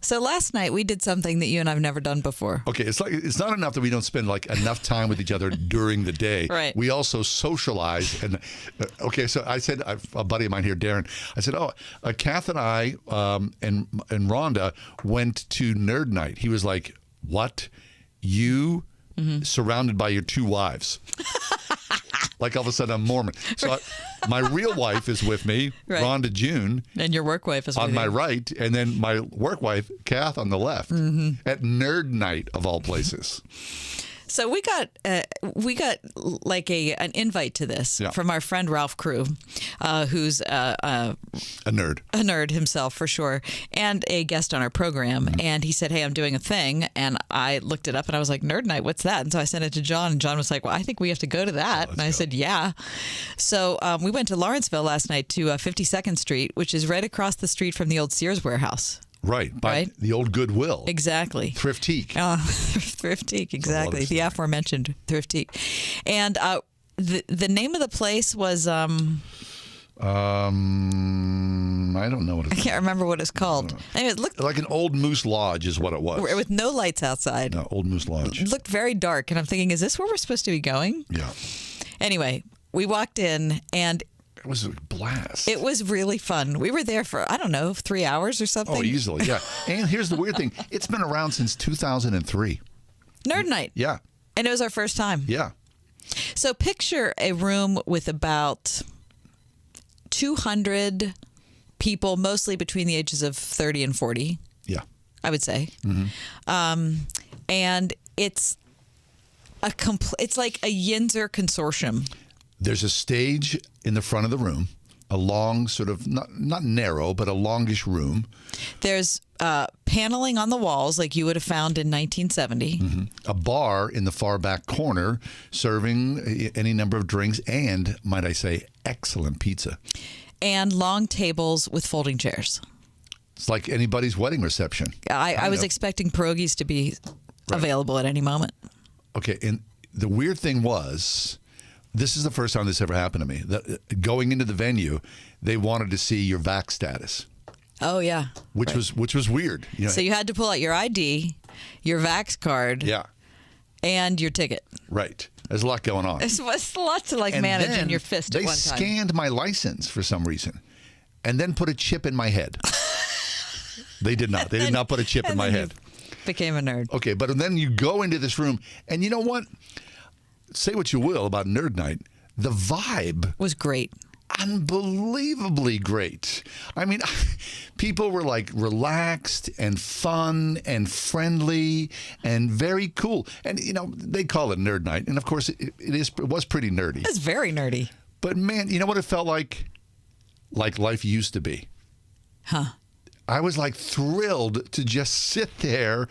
So last night we did something that you and I've never done before. Okay, it's not enough that we don't spend like enough time with each other during the day. Right. We also socialize. And okay, so I said, a buddy of mine here, Darren, I said, Kath and I and Rhonda went to Nerd Night. He was like, what? You surrounded by your 2 wives? Like all of a sudden I'm Mormon. So my real wife is with me, right. Rhonda June. And your work wife is on with my you. right, and then my work wife, Kath, on the left, at Nerd Night of all places. So we got like an invite to this from our friend Ralph Crew, who's a nerd himself for sure, and a guest on our program. And he said, "Hey, I'm doing a thing," and I looked it up and I was like, "Nerd Night, what's that?" And so I sent it to John, and John was like, "Well, I think we have to go to that." And I said, "Yeah." So we went to Lawrenceville last night to 52nd Street, which is right across the street from the old Sears warehouse. Right, by the old Goodwill. Exactly. Thriftique. Thriftique, exactly. The aforementioned Thriftique. And the name of the place was... I don't know what it's called. I can't remember what it's called. Anyway, it looked like an old Moose Lodge is what it was. With no lights outside. No, Old Moose Lodge. It looked very dark, and I'm thinking, is this where we're supposed to be going? Yeah. Anyway, we walked in, and... It was a blast. It was really fun. We were there for, 3 hours or something. Oh, easily, yeah. And here's the weird thing. It's been around since 2003. Nerd Night. Yeah. And it was our first time. Yeah. So picture a room with about 200 people, mostly between the ages of 30 and 40. Yeah. I would say. And it's it's like a Yinzer consortium. There's a stage in the front of the room, a long sort of, not narrow, but a longish room. There's paneling on the walls like you would have found in 1970. A bar in the far back corner serving any number of drinks and, might I say, excellent pizza. And long tables with folding chairs. It's like anybody's wedding reception. I was expecting pierogies to be available at any moment. Okay, and the weird thing was... This is the first time this ever happened to me. Going into the venue, they wanted to see your vax status. Oh yeah, which was weird. You know? So you had to pull out your ID, your vax card, and your ticket. Right. There's a lot going on. It's a lot to manage in your fist at one time. They scanned my license for some reason, and then put a chip in my head. They did not. They did not put a chip in my head. Became a nerd. Okay, but then you go into this room, and you know what? Say what you will about Nerd Night, the vibe was great. Unbelievably great. I mean, people were like relaxed and fun and friendly and very cool. And, they call it Nerd Night. And, of course, it was pretty nerdy. It's very nerdy. But, man, you know what it felt like? Like life used to be. Huh. I was like thrilled to just sit there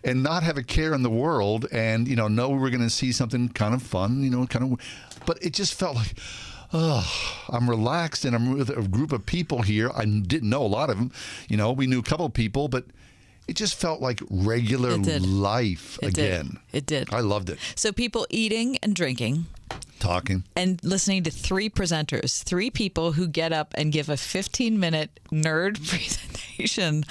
and not have a care in the world and, know we were going to see something kind of fun, but it just felt like, I'm relaxed and I'm with a group of people here. I didn't know a lot of them. We knew a couple of people, but it just felt like regular life again. It did. I loved it. So people eating and drinking. Talking. And listening to 3 presenters, 3 people who get up and give a 15-minute nerd presentation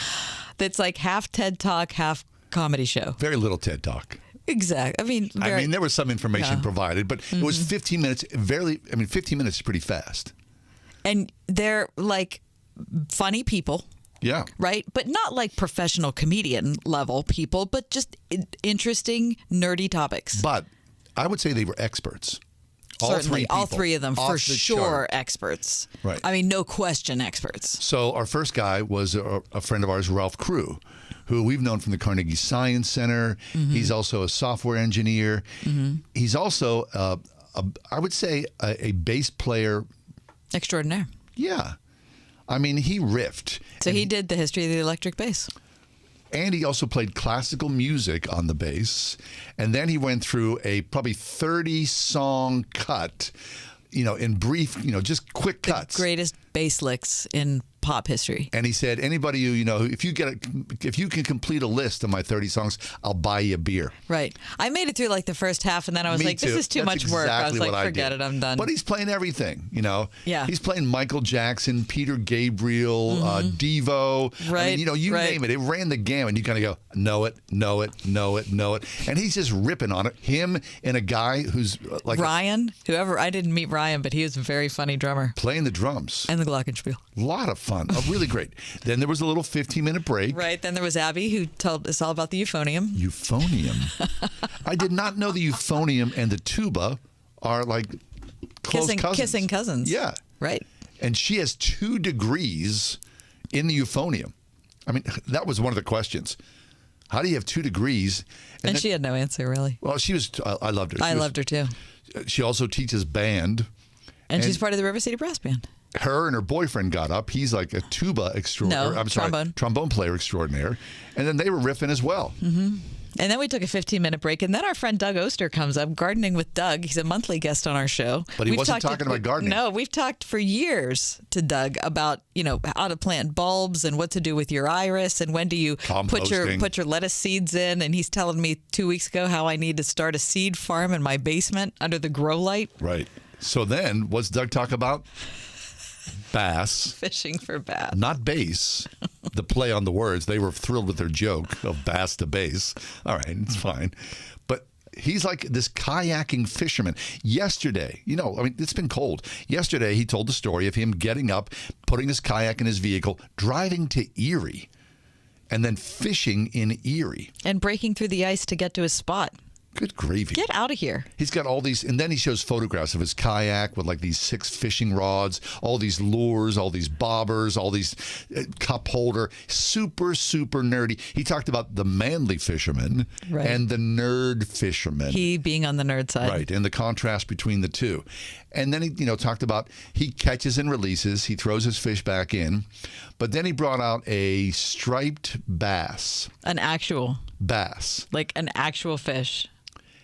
that's like half TED Talk, half comedy show. Very little TED Talk. Exactly. I mean, there was some information provided, but it was 15 minutes. 15 minutes is pretty fast. And they're like funny people. Yeah. Right? But not like professional comedian level people, but just interesting, nerdy topics. But I would say they were experts. Certainly, all 3 of them for sure chart. Experts. Right. I mean, no question experts. So our first guy was a friend of ours, Ralph Crew, who we've known from the Carnegie Science Center. He's also a software engineer. He's also, I would say, a bass player. Extraordinaire. Yeah. I mean, he riffed. So he did the history of the electric bass. And he also played classical music on the bass. And then he went through a probably 30-song cut, in brief, just quick cuts. The greatest bass licks in pop history. And he said, anybody who, if you can complete a list of my 30 songs, I'll buy you a beer. Right. I made it through like the first half, and then I was like, this is too much work. I was like, forget it, I'm done. But he's playing everything, Yeah. He's playing Michael Jackson, Peter Gabriel, Devo. Right. I mean, you name it. It ran the gamut. You kind of go, know it. And he's just ripping on it. Him and a guy who's like Ryan, I didn't meet Ryan, but he was a very funny drummer. Playing the drums. And the glockenspiel. A lot of fun. Really great. Then there was a little 15-minute break. Right. Then there was Abby, who told us all about the euphonium. Euphonium? I did not know the euphonium and the tuba are like close cousins. Kissing cousins. Yeah. Right. And she has 2 degrees in the euphonium. I mean, that was one of the questions. How do you have 2 degrees? And she had no answer, really. Well, I loved her. I loved her, too. She also teaches band. And she's part of the River City Brass Band. Her and her boyfriend got up. He's like a tuba extraordinaire. Trombone player extraordinaire. And then they were riffing as well. Mm-hmm. And then we took a 15-minute break, and then our friend Doug Oster comes up, Gardening with Doug. He's a monthly guest on our show. But he wasn't talking about gardening. No, we've talked for years to Doug about, how to plant bulbs and what to do with your iris and when do you put your lettuce seeds in. And he's telling me 2 weeks ago how I need to start a seed farm in my basement under the grow light. Right. So then, what's Doug talk about? Bass. Fishing for bass. Not bass. The play on the words. They were thrilled with their joke of bass to bass. All right, it's fine. But he's like this kayaking fisherman. Yesterday, it's been cold. Yesterday, he told the story of him getting up, putting his kayak in his vehicle, driving to Erie, and then fishing in Erie. And breaking through the ice to get to his spot. Good gravy. Get out of here. He's got all these, and then he shows photographs of his kayak with like these 6 fishing rods, all these lures, all these bobbers, all these cup holder. Super, super nerdy. He talked about the manly fisherman and the nerd fisherman. He being on the nerd side. Right, and the contrast between the two. And then he, talked about he catches and releases. He throws his fish back in. But then he brought out a striped bass. An actual. Bass. Like an actual fish.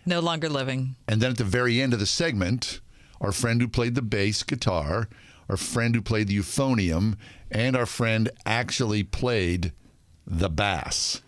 No longer living. And then at the very end of the segment, our friend who played the bass guitar, our friend who played the euphonium, and our friend actually played the bass,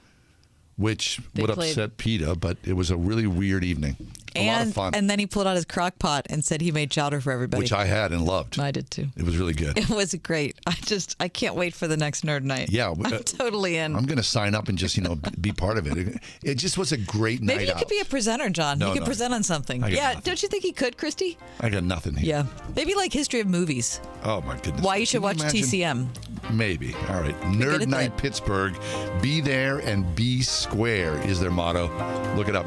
which would upset PETA, but it was a really weird evening. A lot of fun. And then he pulled out his crock pot and said he made chowder for everybody. Which I had and loved. I did too. It was really good. It was great. I can't wait for the next Nerd Night. Yeah. I'm totally in. I'm going to sign up and just, be part of it. It just was a great night out. Maybe you could be a presenter, John. You could present on something. Yeah. Nothing. Don't you think he could, Christy? I got nothing here. Yeah. Maybe like history of movies. Oh, my goodness. Why you should watch TCM. Maybe. All right. Nerd Night Pittsburgh. Be there and be square is their motto. Look it up.